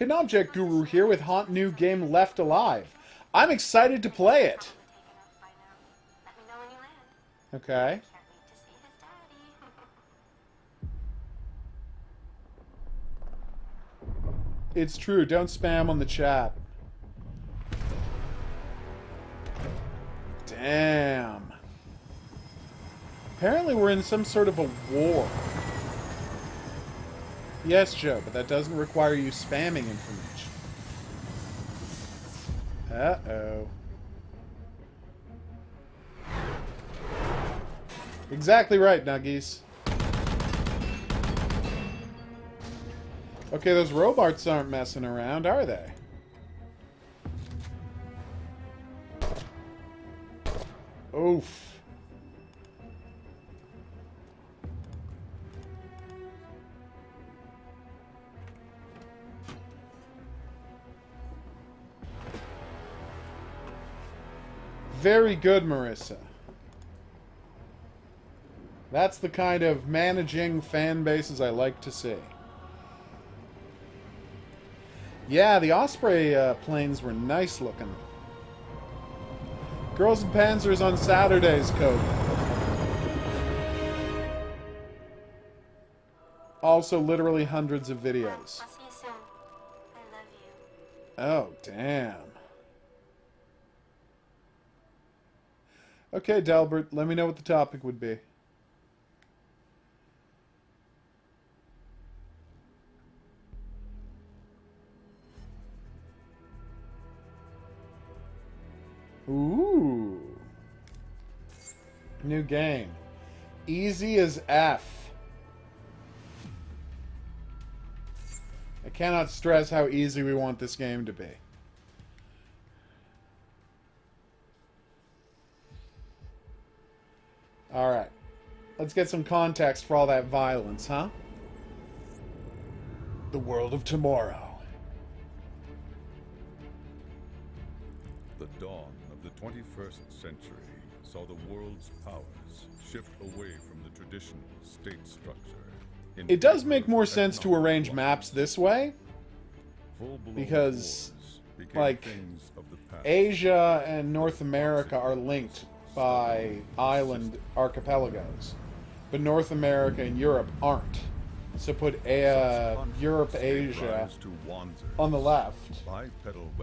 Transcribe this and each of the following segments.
Hidden Object Guru here with hot new game Left Alive. I'm excited to play it. Okay. It's true. Don't spam on the chat. Damn. Apparently we're in some sort of a war. Yes, Joe, but that doesn't require you spamming information. Uh-oh. Exactly right, Nuggies. Okay, those robots aren't messing around, are they? Oof. Very good, Marissa. That's the kind of managing fan bases I like to see. Yeah, the Osprey planes were nice looking. Girls and Panzers on Saturdays, Cody. Also, literally hundreds of videos. I'll see you soon. I love you. Oh, damn. Okay, Delbert, let me know what the topic would be. Ooh. New game. Easy as F. I cannot stress how easy we want this game to be. Alright. Let's get some context for all that violence, huh? The world of tomorrow. The dawn of the 21st century saw the world's powers shift away from the traditional state structure. It does make more sense to arrange maps this way, because, like, Asia and North America are linked by island archipelagos, but North America and Europe aren't. So put Europe, Asia on the left,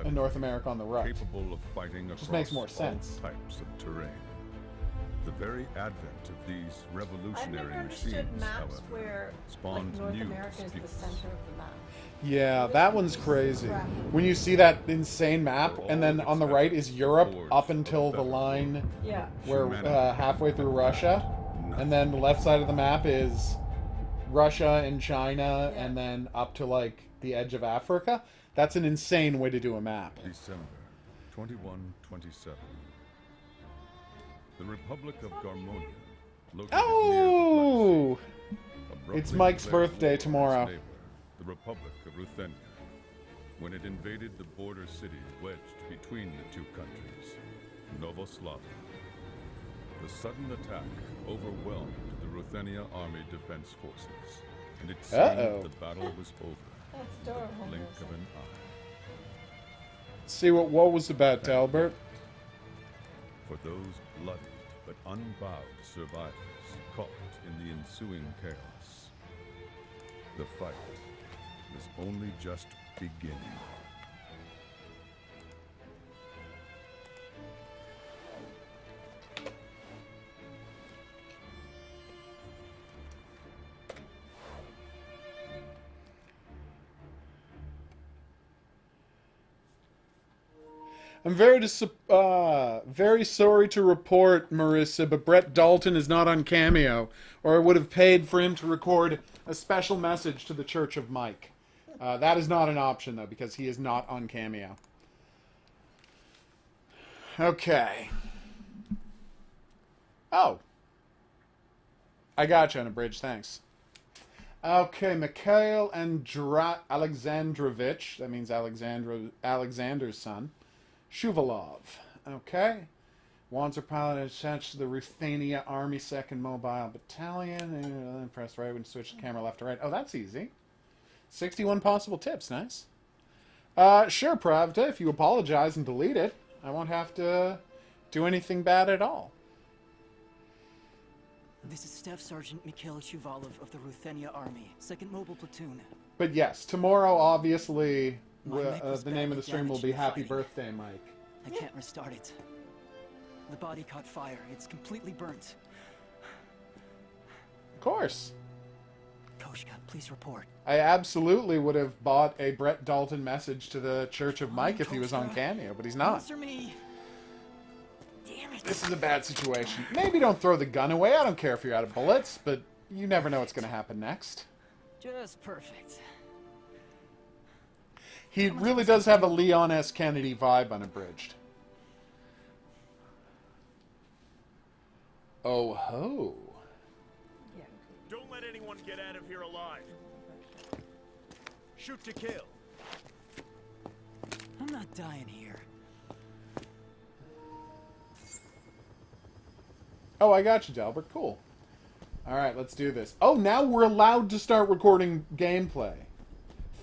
and North America on the right. Capable of fighting Just makes more sense. all types of terrain. The very advent of these revolutionary I've never understood machines, maps however, where spawned North new America is the disputes. center of the map. Yeah, that one's crazy. When you see that insane map, and then on the right is Europe up until the line Yeah. where halfway through Russia, and then the left side of the map is Russia and China, Yeah. and then up to like the edge of Africa. That's an insane way to do a map. December 2127. The Republic of Garmonia, located Oh! near the Black Sea, abruptly It's Mike's declared birthday war on its tomorrow. neighbor, the Republic of Ruthenia, when it invaded the border city wedged between the two countries, Novoslavia. The sudden attack overwhelmed the Ruthenia Army Defense Forces, and it seemed the battle was over That's in the adorable. blink of an eye. See what was about, Delbert. For those bloodied but unbowed survivors caught in the ensuing chaos. The fight was only just beginning. I'm very sorry to report, Marissa, but Brett Dalton is not on Cameo, or I would have paid for him to record a special message to the Church of Mike. That is not an option, though, because he is not on Cameo. Okay. Oh. I got you on a bridge, thanks. Okay, Mikhail Alexandrovich, that means Alexander's son, Shuvalov. Okay. Wanzer pilot attached to the Ruthenia Army 2nd Mobile Battalion. Press right when switch the camera left to right. Oh, that's easy. 61 possible tips. Nice. Sure, Pravda. If you apologize and delete it, I won't have to do anything bad at all. This is Staff Sergeant Mikhail Shuvalov of the Ruthenia Army, 2nd Mobile Platoon. But yes, tomorrow, obviously, the name of the stream will damaged be in the Happy fighting. Birthday, Mike. I can't restart it. The body caught fire. It's completely burnt. Of course. Koshka, please report. I absolutely would have bought a Brett Dalton message to the Church of Mike if he was on Koshka. Cameo, but he's not. Answer me. Damn it. This is a bad situation. Maybe don't throw the gun away. I don't care if you're out of bullets, but you never know what's going to happen next. Just perfect. He really does have a Leon S. Kennedy vibe unabridged. Oh ho. Don't let anyone get out of here alive. Shoot to kill. I'm not dying here. Oh, I got you, Delbert. Cool. Alright, let's do this. Oh, now we're allowed to start recording gameplay.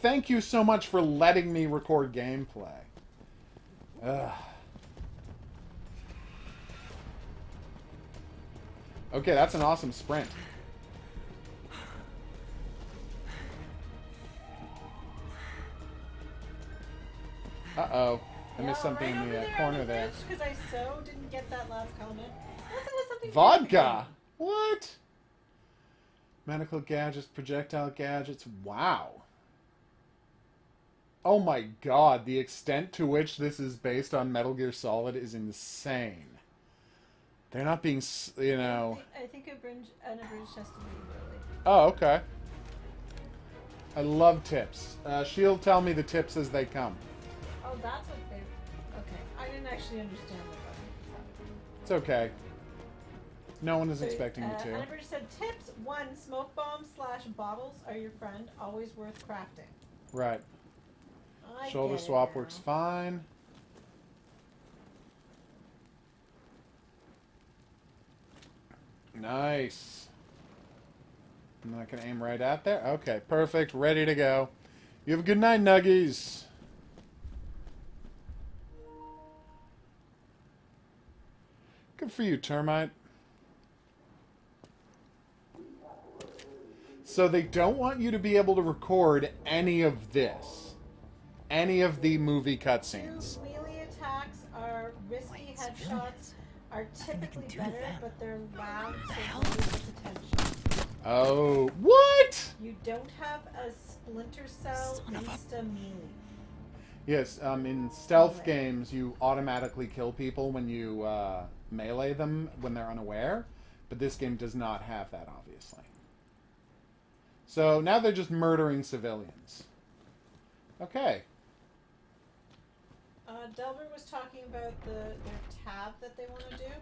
Thank you so much for letting me record gameplay. Ugh. Okay, that's an awesome sprint. Uh-oh. I missed something in the corner there. Because I so didn't get that last comment. Unless it was something Vodka! What? Medical gadgets, projectile gadgets. Wow. Oh my god, the extent to which this is based on Metal Gear Solid is insane. They're not being, you know... I think an abridged has to be really. Oh, okay. I love tips. She'll tell me the tips as they come. Oh, that's what they... Okay. I didn't actually understand what that was. It's okay. No one is So, expecting me to. Unabridged said, tips 1, smoke bombs / bottles are your friend, always worth crafting. Right. I Shoulder get it swap now. works fine. Nice. I'm not going to aim right at there. Okay, perfect. Ready to go. You have a good night, Nuggies. Good for you, Termite. So they don't want you to be able to record any of this. Any of the movie cutscenes. Melee attacks are risky, headshots are typically do better, them. but they're loud, so lose attention. Oh, what? You don't have a Splinter Cell Son of a- insta melee. Yes, in stealth games, you automatically kill people when you melee them when they're unaware, but this game does not have that, obviously. So now they're just murdering civilians. Okay. Delbert was talking about their tab that they want to do,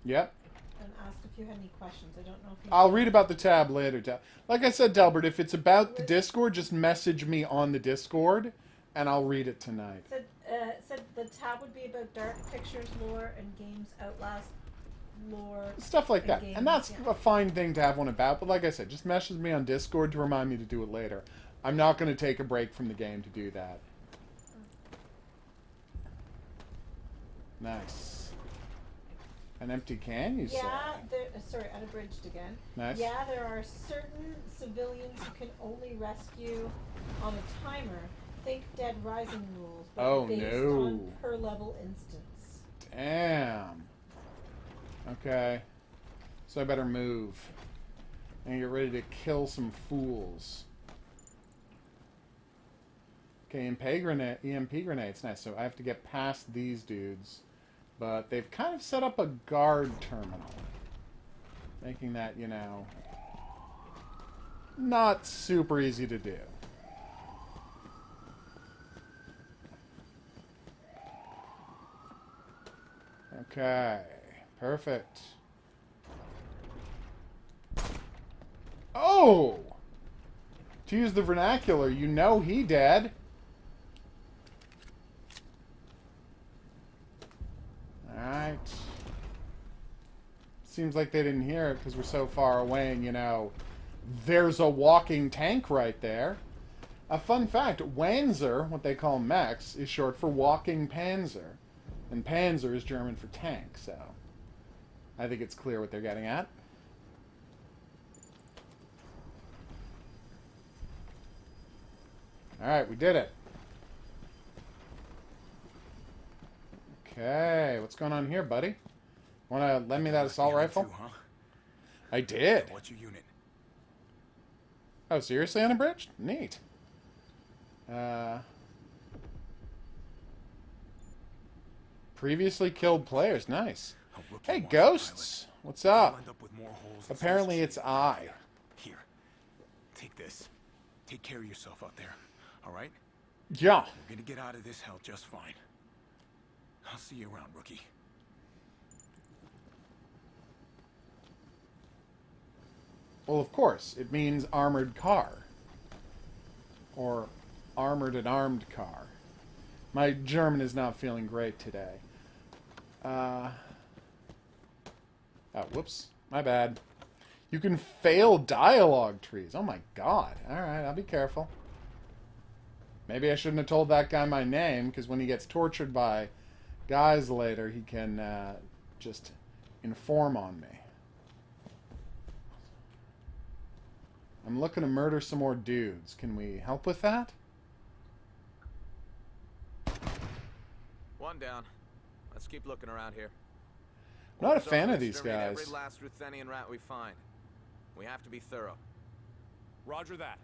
Yep. and asked if you had any questions. I don't know if you... I'll read about the tab later. Like I said, Delbert, if it's about the Discord, just message me on the Discord, and I'll read it tonight. Said the tab would be about Dark Pictures lore and games Outlast lore. Stuff like that. games, And that's yeah. a fine thing to have one about, but like I said, just message me on Discord to remind me to do it later. I'm not going to take a break from the game to do that. Nice. An empty can, you say? Yeah, sorry, unabridged again. Nice. Yeah, there are certain civilians who can only rescue on a timer. Think Dead Rising rules, but Oh, based no. on per level instance. Damn. Okay. So I better move. And get ready to kill some fools. Okay, EMP grenades. Nice. So I have to get past these dudes. But they've kind of set up a guard terminal. Making that, you know, not super easy to do. Okay. Perfect. Oh! To use the vernacular, you know he dead. Alright. Seems like they didn't hear it because we're so far away and, you know, there's a walking tank right there. A fun fact, Wanzer, what they call mechs, is short for walking panzer. And panzer is German for tank, so I think it's clear what they're getting at. Alright, we did it. Okay, what's going on here, buddy? Wanna lend me that assault rifle? Too, huh? I did. What's your unit? Oh, seriously, unabridged? Neat. Previously killed players. Nice. Hey, ghosts. What's up? Apparently it's I. Here. Take this. Take care of yourself out there. All right? Yeah. You're gonna get out of this hell just fine. I'll see you around, rookie. Well, of course. It means armored car. Or armored and armed car. My German is not feeling great today. Oh, whoops. My bad. You can fail dialogue trees. Oh my god. Alright, I'll be careful. Maybe I shouldn't have told that guy my name, because when he gets tortured by guys later, he can just inform on me. I'm looking to murder some more dudes. Can we help with that? One down. Let's keep looking around here. I'm not a fan of these guys. Every last Ruthenian rat we find. We have to be thorough. Roger that.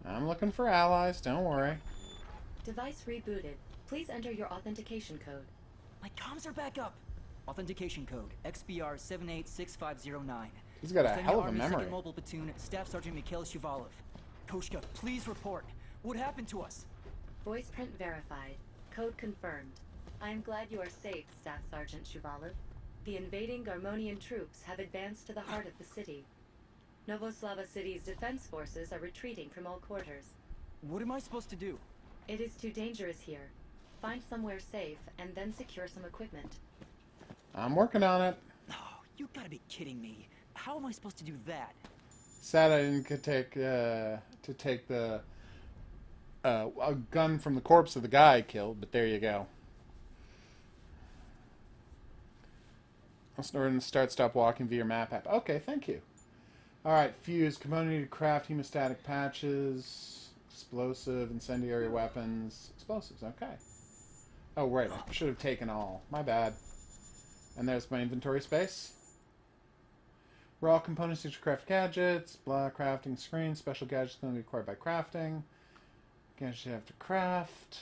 I'm looking for allies, don't worry. Device rebooted. Please enter your authentication code. My comms are back up. Authentication code XBR 786509. He's got a Ruthenia hell of a Army memory. 2nd Mobile Platoon, Staff Sergeant Mikhail Shuvalov. Koshka, please report. What happened to us? Voice print verified. Code confirmed. I am glad you are safe, Staff Sergeant Shuvalov. The invading Garmonian troops have advanced to the heart of the city. Novoslava City's defense forces are retreating from all quarters. What am I supposed to do? It is too dangerous here. Find somewhere safe and then secure some equipment. I'm working on it. Oh, you gotta be kidding me. How am I supposed to do that? Sad I didn't take the a gun from the corpse of the guy I killed, but there you go. Let's start stop walking via map app. Okay, thank you. Alright, fuse. Component needed to craft hemostatic patches, explosive, incendiary weapons, explosives, okay. Oh, right, I should have taken all. My bad. And there's my inventory space. Raw components to craft gadgets, blah, crafting screen, special gadgets going to be acquired by crafting. Gadgets you have to craft.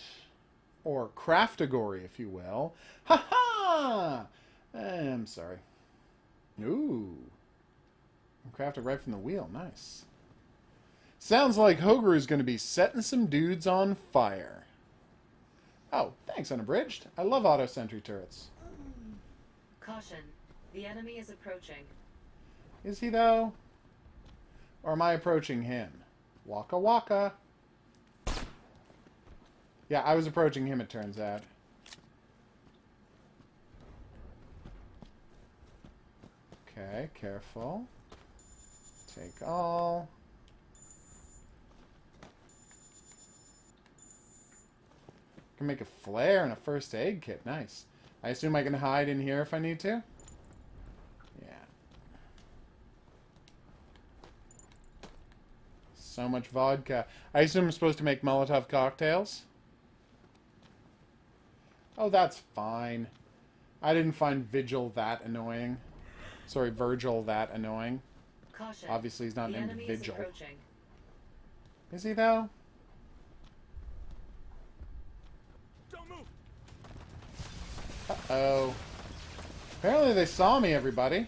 Or craftagory, if you will. Ha-ha! I'm sorry. Ooh. Crafted right from the wheel. Nice. Sounds like Hoger is going to be setting some dudes on fire. Oh, thanks, Unabridged. I love auto-sentry turrets. Caution. The enemy is approaching. Is he, though? Or am I approaching him? Waka waka. Yeah, I was approaching him, it turns out. Okay, careful. Take all. Can make a flare and a first aid kit. Nice. I assume I can hide in here if I need to? Yeah. So much vodka. I assume I'm supposed to make Molotov cocktails? Oh, that's fine. I didn't find Vigil that annoying. Sorry, Virgil that annoying. Caution. Obviously, he's not The named enemy Vigil. is approaching. Is he, though? Don't move. Uh-oh. Apparently they saw me, everybody.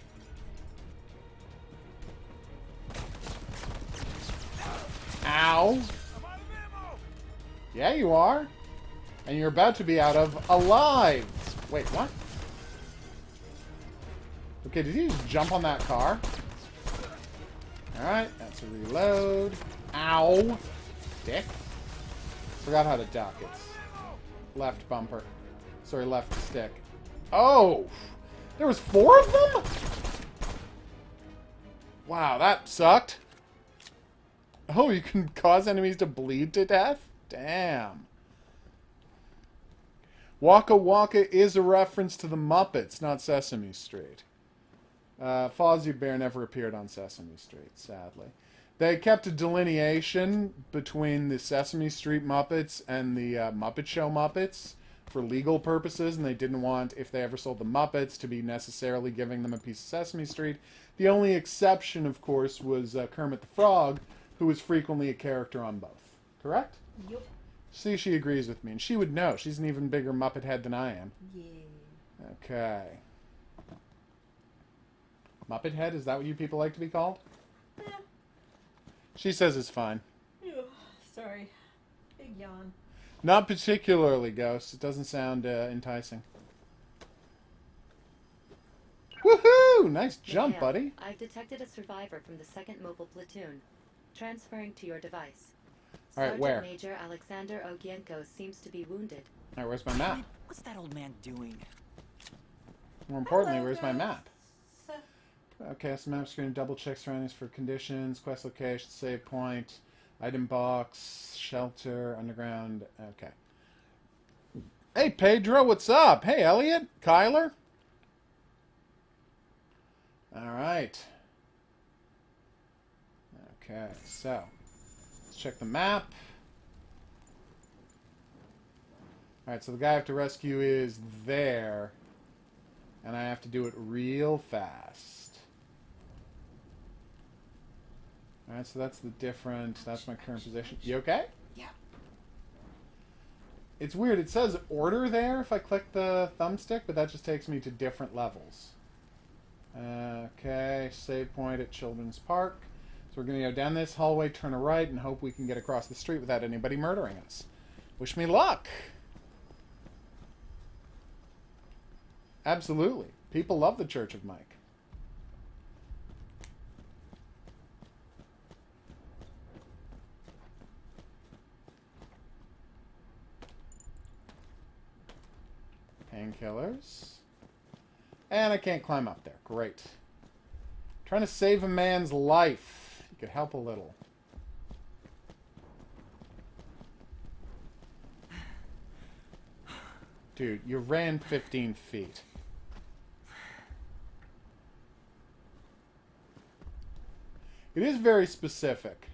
Ow. I'm out of ammo. Yeah, you are. And you're about to be out of alive. Wait, what? Okay, did he just jump on that car? Alright, that's a reload. Ow. Dick. Forgot how to duck. It's left bumper. Sorry, left stick. Oh! There was 4 of them? Wow, that sucked. Oh, you can cause enemies to bleed to death? Damn. Waka Waka is a reference to the Muppets, not Sesame Street. Fozzie Bear never appeared on Sesame Street, sadly. They kept a delineation between the Sesame Street Muppets and the Muppet Show Muppets for legal purposes, and they didn't want, if they ever sold the Muppets, to be necessarily giving them a piece of Sesame Street. The only exception, of course, was Kermit the Frog, who was frequently a character on both. Correct? Yep. See, she agrees with me, and she would know. She's an even bigger Muppet head than I am. Yeah. Okay. Muppet head? Is that what you people like to be called? Yeah. She says it's fine. Ew, sorry. Big yawn. Not particularly, Ghost. It doesn't sound enticing. Woohoo! Nice jump, Mikhail, buddy. I've detected a survivor from the 2nd Mobile Platoon. Transferring to your device. All right, Sergeant where? Major Alexander Ogienko seems to be wounded. All right, where's my map? What's that old man doing? More importantly, Hello, where's my guys. map? Okay, so map screen, double check surroundings for conditions, quest location, save point, item box, shelter, underground. Okay. Hey, Pedro, what's up? Hey, Elliot, Kyler. All right. Okay, so let's check the map. All right, so the guy I have to rescue is there, and I have to do it real fast. Alright, so that's the different... That's my current position. You okay? Yeah. It's weird. It says order there if I click the thumbstick, but that just takes me to different levels. Okay, save point at Children's Park. So we're going to go down this hallway, turn a right, and hope we can get across the street without anybody murdering us. Wish me luck! Absolutely. People love the Church of Mike. Painkillers. And I can't climb up there. Great. Trying to save a man's life. You could help a little. Dude, you ran 15 feet. It is very specific.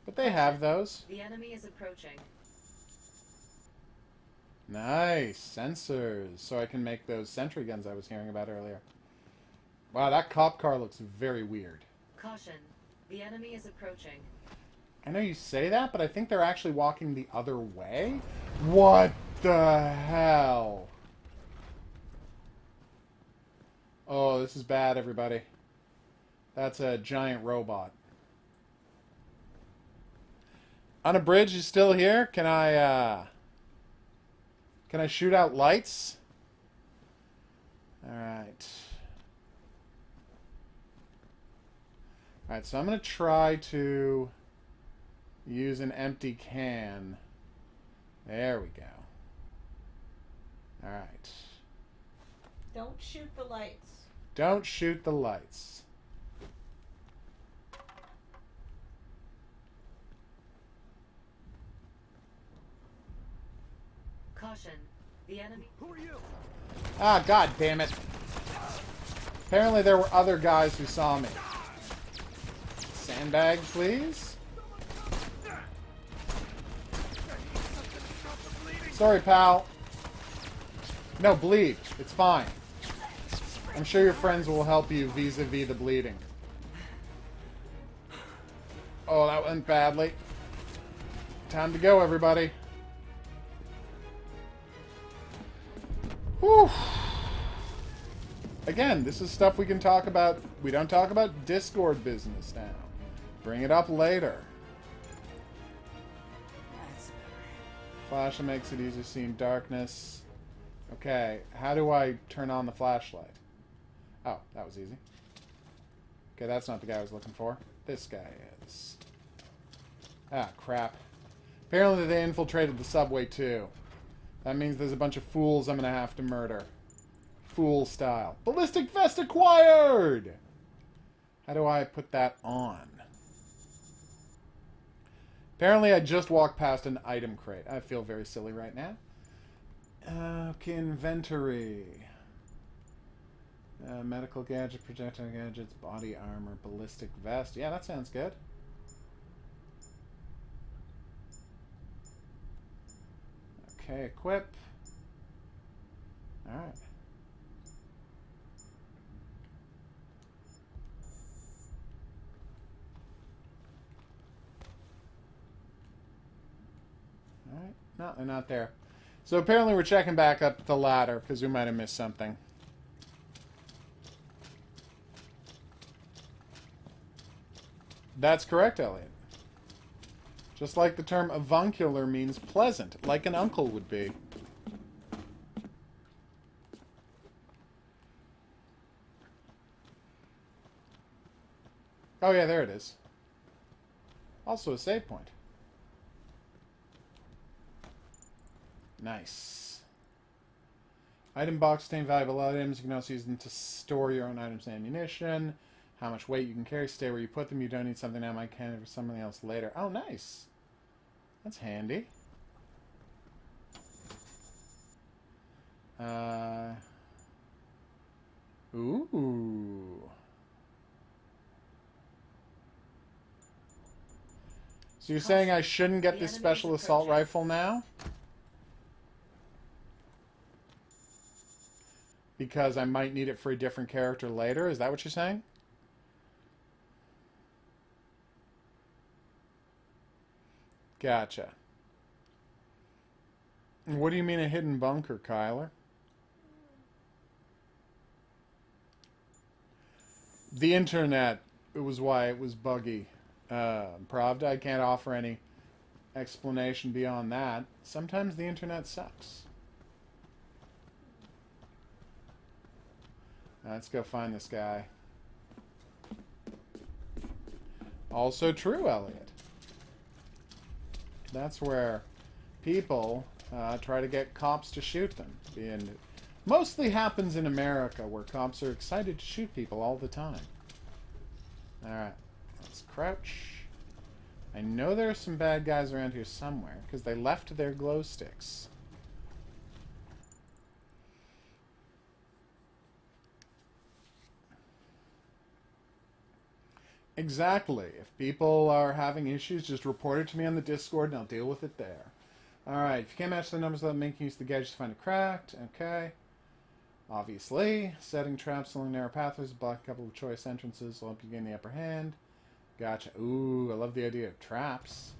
But they have those. The enemy is approaching. Nice. Sensors. So I can make those sentry guns I was hearing about earlier. Wow, that cop car looks very weird. Caution. The enemy is approaching. I know you say that, but I think they're actually walking the other way. What the hell? Oh, this is bad, everybody. That's a giant robot. Unabridged is still here. Can I shoot out lights? Alright. Alright, so I'm going to try to use an empty can. There we go. Alright. Don't shoot the lights. Don't shoot the lights. Caution. The enemy... Who are you? Ah, god damn it. Apparently there were other guys who saw me. Sandbag, please. Sorry, pal. No, bleed. It's fine. I'm sure your friends will help you vis-a-vis the bleeding. Oh, that went badly. Time to go, everybody. Whew. Again, this is stuff we can talk about. We don't talk about Discord business now. Bring it up later. That's better. Flashlight makes it easier to see in darkness. Okay, how do I turn on the flashlight? Oh, that was easy. Okay, that's not the guy I was looking for. This guy is. Ah, crap. Apparently they infiltrated the subway too. That means there's a bunch of fools I'm gonna have to murder. Fool style. Ballistic vest acquired! How do I put that on? Apparently I just walked past an item crate. I feel very silly right now. Okay, inventory. Medical gadget, projectile gadgets, body armor, ballistic vest. Yeah, that sounds good. Okay, equip. Alright. Alright. No, they're not there. So apparently we're checking back up the ladder because we might have missed something. That's correct, Elliot. Just like the term avuncular means pleasant, like an uncle would be. Oh yeah, there it is. Also a save point. Nice. Item box contain valuable items. You can also use them to store your own items and ammunition. How much weight you can carry. Stay where you put them. You don't need something now. Might carry for something else later. Oh, nice. That's handy. Ooh. So you're saying I shouldn't get this special assault rifle now? Because I might need it for a different character later? Is that what you're saying? Gotcha. What do you mean a hidden bunker, Kyler? The internet, it was why it was buggy. Pravda, I can't offer any explanation beyond that. Sometimes the internet sucks. Let's go find this guy. Also true, Elliot. That's where people try to get cops to shoot them. And it mostly happens in America, where cops are excited to shoot people all the time. Alright, let's crouch. I know there are some bad guys around here somewhere, because they left their glow sticks. Exactly. If people are having issues, just report it to me on the Discord and I'll deal with it there. Alright, if you can't match the numbers without making use of the gadgets to find it cracked, okay. Obviously, setting traps along narrow pathways, block a couple of choice entrances will help you gain the upper hand. Gotcha. Ooh, I love the idea of traps.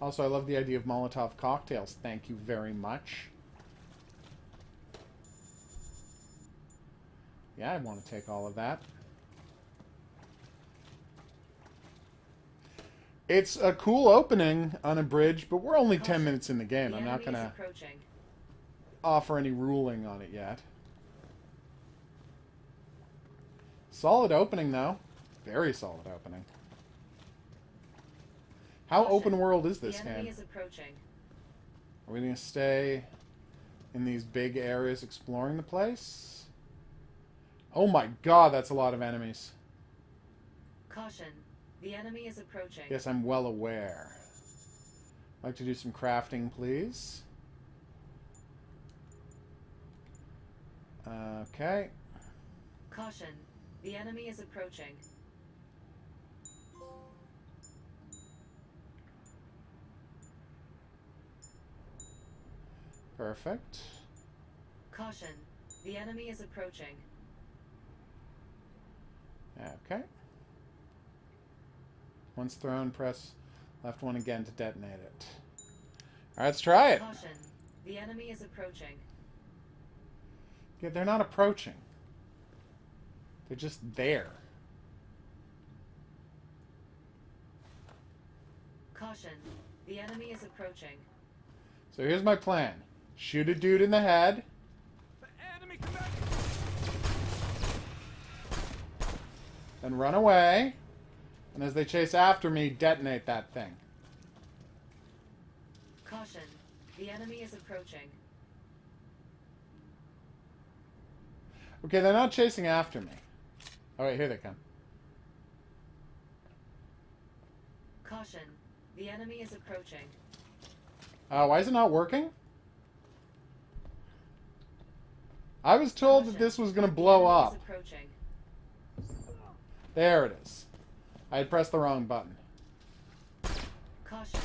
Also, I love the idea of Molotov cocktails. Thank you very much. Yeah, I want to take all of that. It's a cool opening on a bridge, but we're only 10 minutes in the game. I'm not going to offer any ruling on it yet. Solid opening, though. Very solid opening. How open world is this game? Are we going to stay in these big areas exploring the place? Oh my god, that's a lot of enemies. Caution. The enemy is approaching. Yes, I'm well aware. I'd like to do some crafting, please. Okay. Caution. The enemy is approaching. Perfect. Caution. The enemy is approaching. Okay. Once thrown, press left one again to detonate it. Alright, let's try it. Caution. The enemy is approaching. Yeah, they're not approaching. They're just there. Caution. The enemy is approaching. So here's my plan. Shoot a dude in the head. Enemy, come back! Then run away. And as they chase after me, detonate that thing. Caution. The enemy is approaching. Okay, they're not chasing after me. Oh, wait, here they come. Caution. The enemy is approaching. Why is it not working? I was told that this was going to blow up. The enemy is approaching. There it is. I had pressed the wrong button. Caution.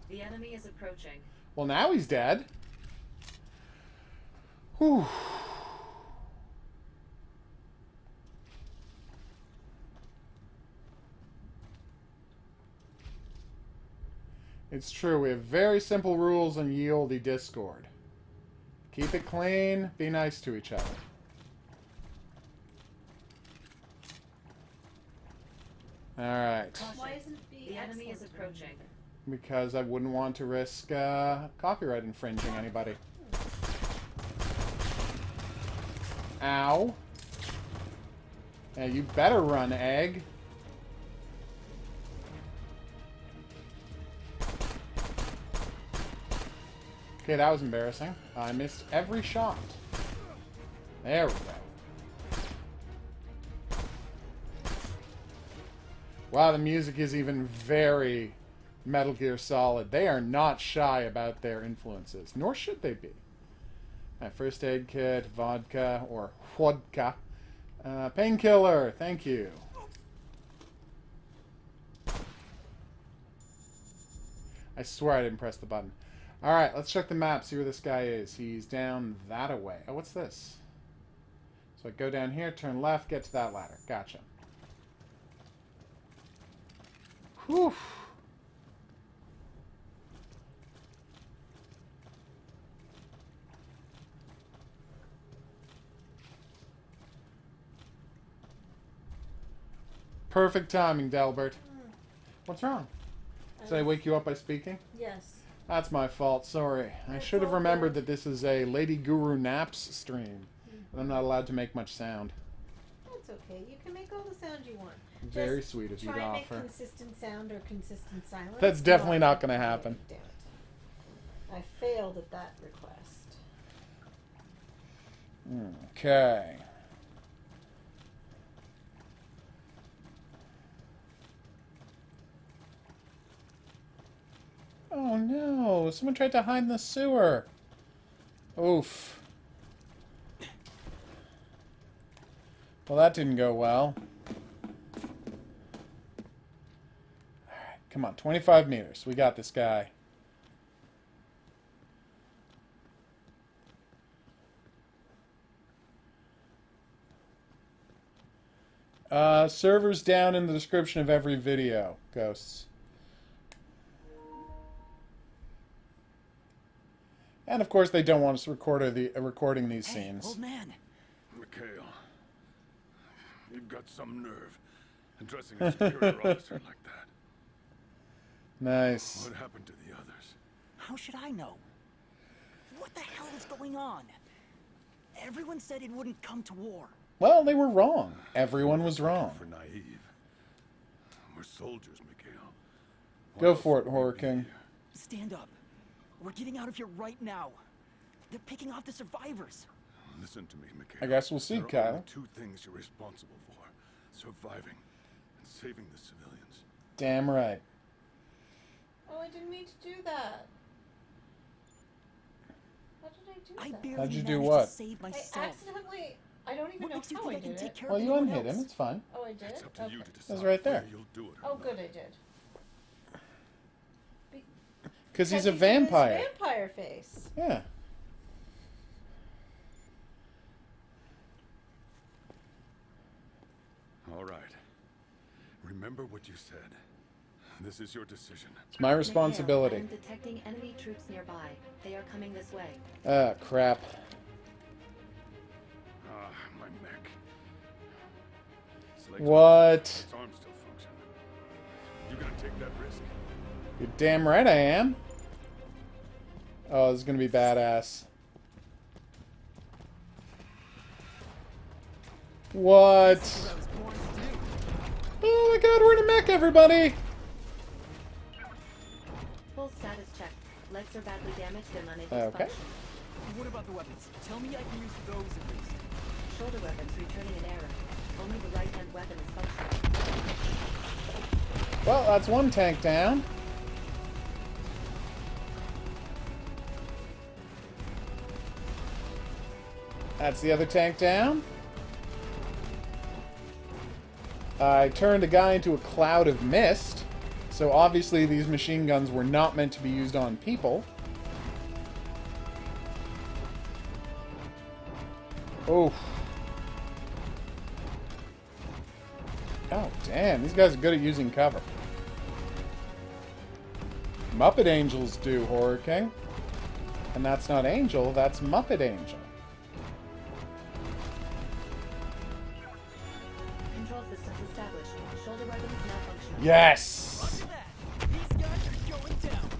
The enemy is approaching. Well, now he's dead. Whew. It's true, we have very simple rules in Yieldy Discord. Keep it clean, be nice to each other. Alright. Why isn't The enemy is approaching. Because I wouldn't want to risk copyright infringing anybody. Ow. Yeah, you better run, egg. Okay, that was embarrassing. I missed every shot. There we go. Wow, the music is even very Metal Gear Solid. They are not shy about their influences, nor should they be. First aid kit, vodka, or vodka. Painkiller, thank you. I swear I didn't press the button. Alright, let's check the map, see where this guy is. He's down that-a-way. Oh, what's this? So I go down here, turn left, get to that ladder. Gotcha. Whew. Perfect timing, Delbert. What's wrong? Did I wake you up by speaking? Yes. That's my fault, sorry. I should have remembered that this is a Lady Guru Naps stream. And I'm not allowed to make much sound. That's okay. You can make all the sound you want. Very sweet of you to Try and offer. make consistent sound or consistent silence. That's definitely not going to happen. Damn it. I failed at that request. Okay. Oh no, someone tried to hide in the sewer. Oof. Well, that didn't go well. Alright, come on, 25 meters. We got this guy. Servers down in the description of every video, Ghosts. And of course, they don't want us recording these scenes. Old man. Mikhail, you've got some nerve addressing a superior officer like that. Nice. What happened to the others? How should I know? What the hell is going on? Everyone said it wouldn't come to war. Well, they were wrong. Everyone was wrong. For naive. We're soldiers, Mikhail. What Go else for it, would we Horror be King. here? Stand up. We're getting out of here right now. They're picking off the survivors. Listen to me, Mikhail. I guess we'll see, There are Kyle. only two things you're responsible for: surviving and saving the civilians. Damn right. Oh, I didn't mean to do that. How did I do I that? barely How'd you do managed what? to save I myself. accidentally... I don't even What know makes you how I think I can did take it. care Well, of you anyone unhit him. else? It's fine. Oh, I did? It's up to you to It decide was right there. whether you'll do it or Oh, not. good, I did. Because he's a Because in his vampire. vampire face. Yeah. All right. Remember what you said. This is your decision. It's my responsibility. I'm detecting enemy troops nearby. They are coming this way. Ah, crap. Ah, my neck. Slake's What? Its arm still function. You gonna take that risk? You're damn right I am. Oh, this is gonna be badass. What? What I was born to do. Oh my god, we're in a mech, everybody! Full status check. Legs are badly damaged and unable to Okay. function. What about the weapons? Tell me I can use those at least. Shoulder weapons returning an error. Only the right-hand weapon is functional. Well, that's one tank down. That's the other tank down. I turned a guy into a cloud of mist. So obviously these machine guns were not meant to be used on people. Oh. Oh, damn. These guys are good at using cover. Muppet Angels do, Horror King. And that's not Angel, that's Muppet Angel. Control systems established. Shoulder weapons now functional. Yes! Look at that! These guys are going down!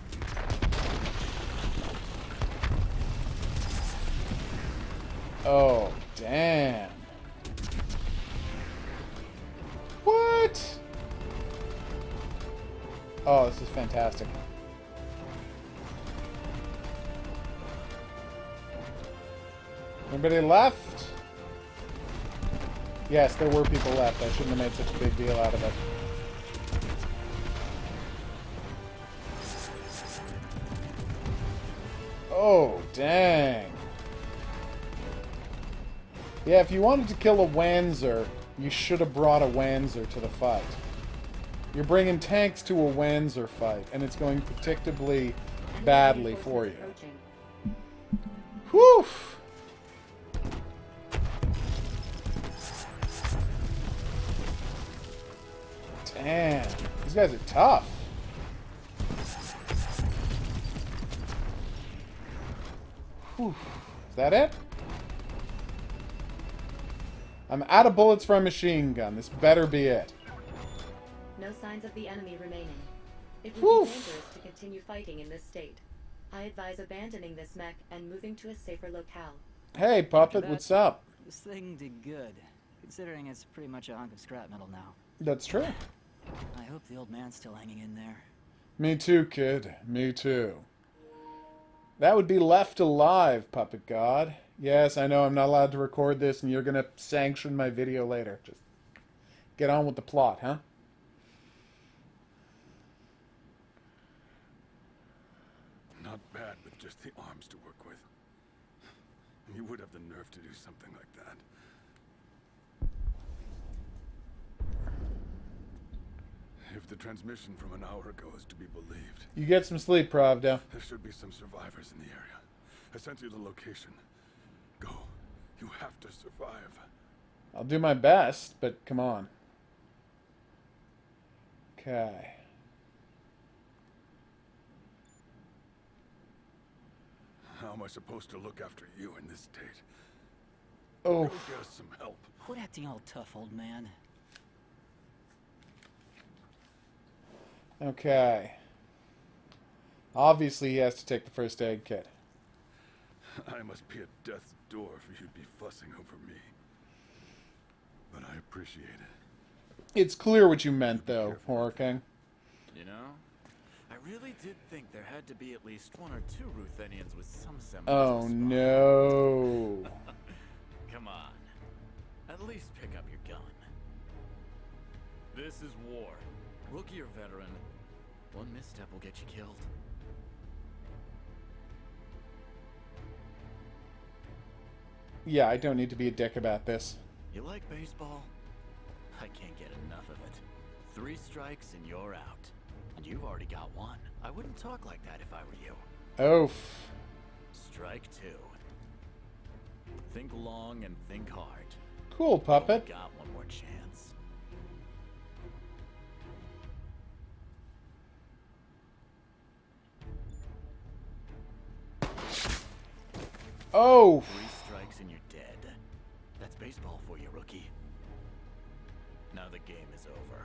Oh, damn. What? Oh, this is fantastic. Anybody left? Yes, there were people left. I shouldn't have made such a big deal out of it. Oh, dang. Yeah, if you wanted to kill a Wanzer, you should have brought a Wanzer to the fight. You're bringing tanks to a Wanzer fight, and it's going predictably badly for you. Whew! Damn. These guys are tough. Whew. Is that it? I'm out of bullets for a machine gun. This better be it. No signs of the enemy remaining. It would Whew. be dangerous to continue fighting in this state. I advise abandoning this mech and moving to a safer locale. Hey, Puppet, what's up? This thing did good, considering it's pretty much a hunk of scrap metal now. That's true. I hope the old man's still hanging in there. Me too, kid. Me too. That would be Left Alive, Puppet God. Yes, I know I'm not allowed to record this, and you're going to sanction my video later. Just get on with the plot, huh? Not bad with just the arms to work with. You would have the nerve to do something like that. If the transmission from an hour ago is to be believed, You get some sleep, Pravda. there should be some survivors in the area. I sent you the location. Go. You have to survive. I'll do my best, but come on. Okay. How am I supposed to look after you in this state? Oh, Go get us some help. Quit acting all tough, old man. okay. Obviously, he has to take the first aid kit. I must be at death's door for you to be fussing over me. But I appreciate it. It's clear what you meant, though, Horror King. You know, I really did think there had to be at least one or two Ruthenians with some semblance Oh, of no. Come on. At least pick up your gun. This is war. Rookie or veteran, one misstep will get you killed. Yeah, I don't need to be a dick about this. You like baseball? I can't get enough of it. 3 strikes and you're out. And you've already got 1. I wouldn't talk like that if I were you. Oof. Strike 2. Think long and think hard. Cool, Puppet. You got one more chance. Oh! 3 strikes and you're dead. That's baseball for you, rookie. Now the game is over.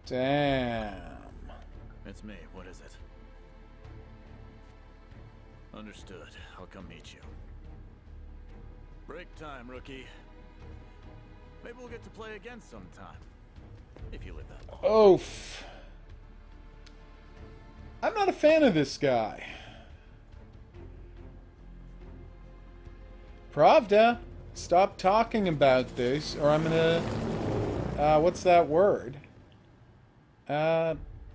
Damn. It's me. What is it? Understood. I'll come meet you. Break time, rookie. Maybe we'll get to play again sometime. If you live that long. Oof. I'm not a fan of this guy. Pravda, stop talking about this, or I'm gonna... what's that word?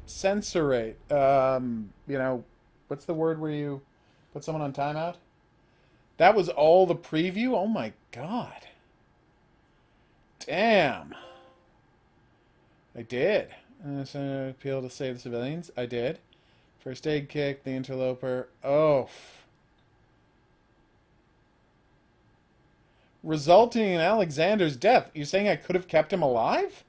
Censorate. You know, what's the word where you put someone on timeout? That was all the preview? Oh my god. Damn. I did. So appeal to save the civilians. I did. First aid kick, the interloper. Oh. Resulting in Alexander's death. You're saying I could have kept him alive?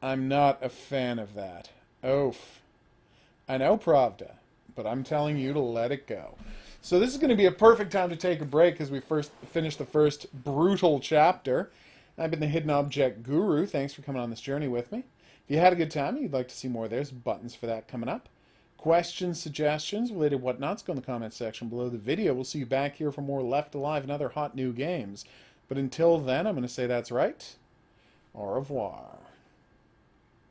I'm not a fan of that. Oof. I know, Pravda, but I'm telling you to let it go. So this is going to be a perfect time to take a break as we first finish the first brutal chapter. I've been the Hidden Object Guru. Thanks for coming on this journey with me. If you had a good time and you'd like to see more, there's buttons for that coming up. Questions, suggestions, related whatnots, go in the comment section below the video. We'll see you back here for more Left Alive and other hot new games. But until then, I'm going to say that's right. Au revoir.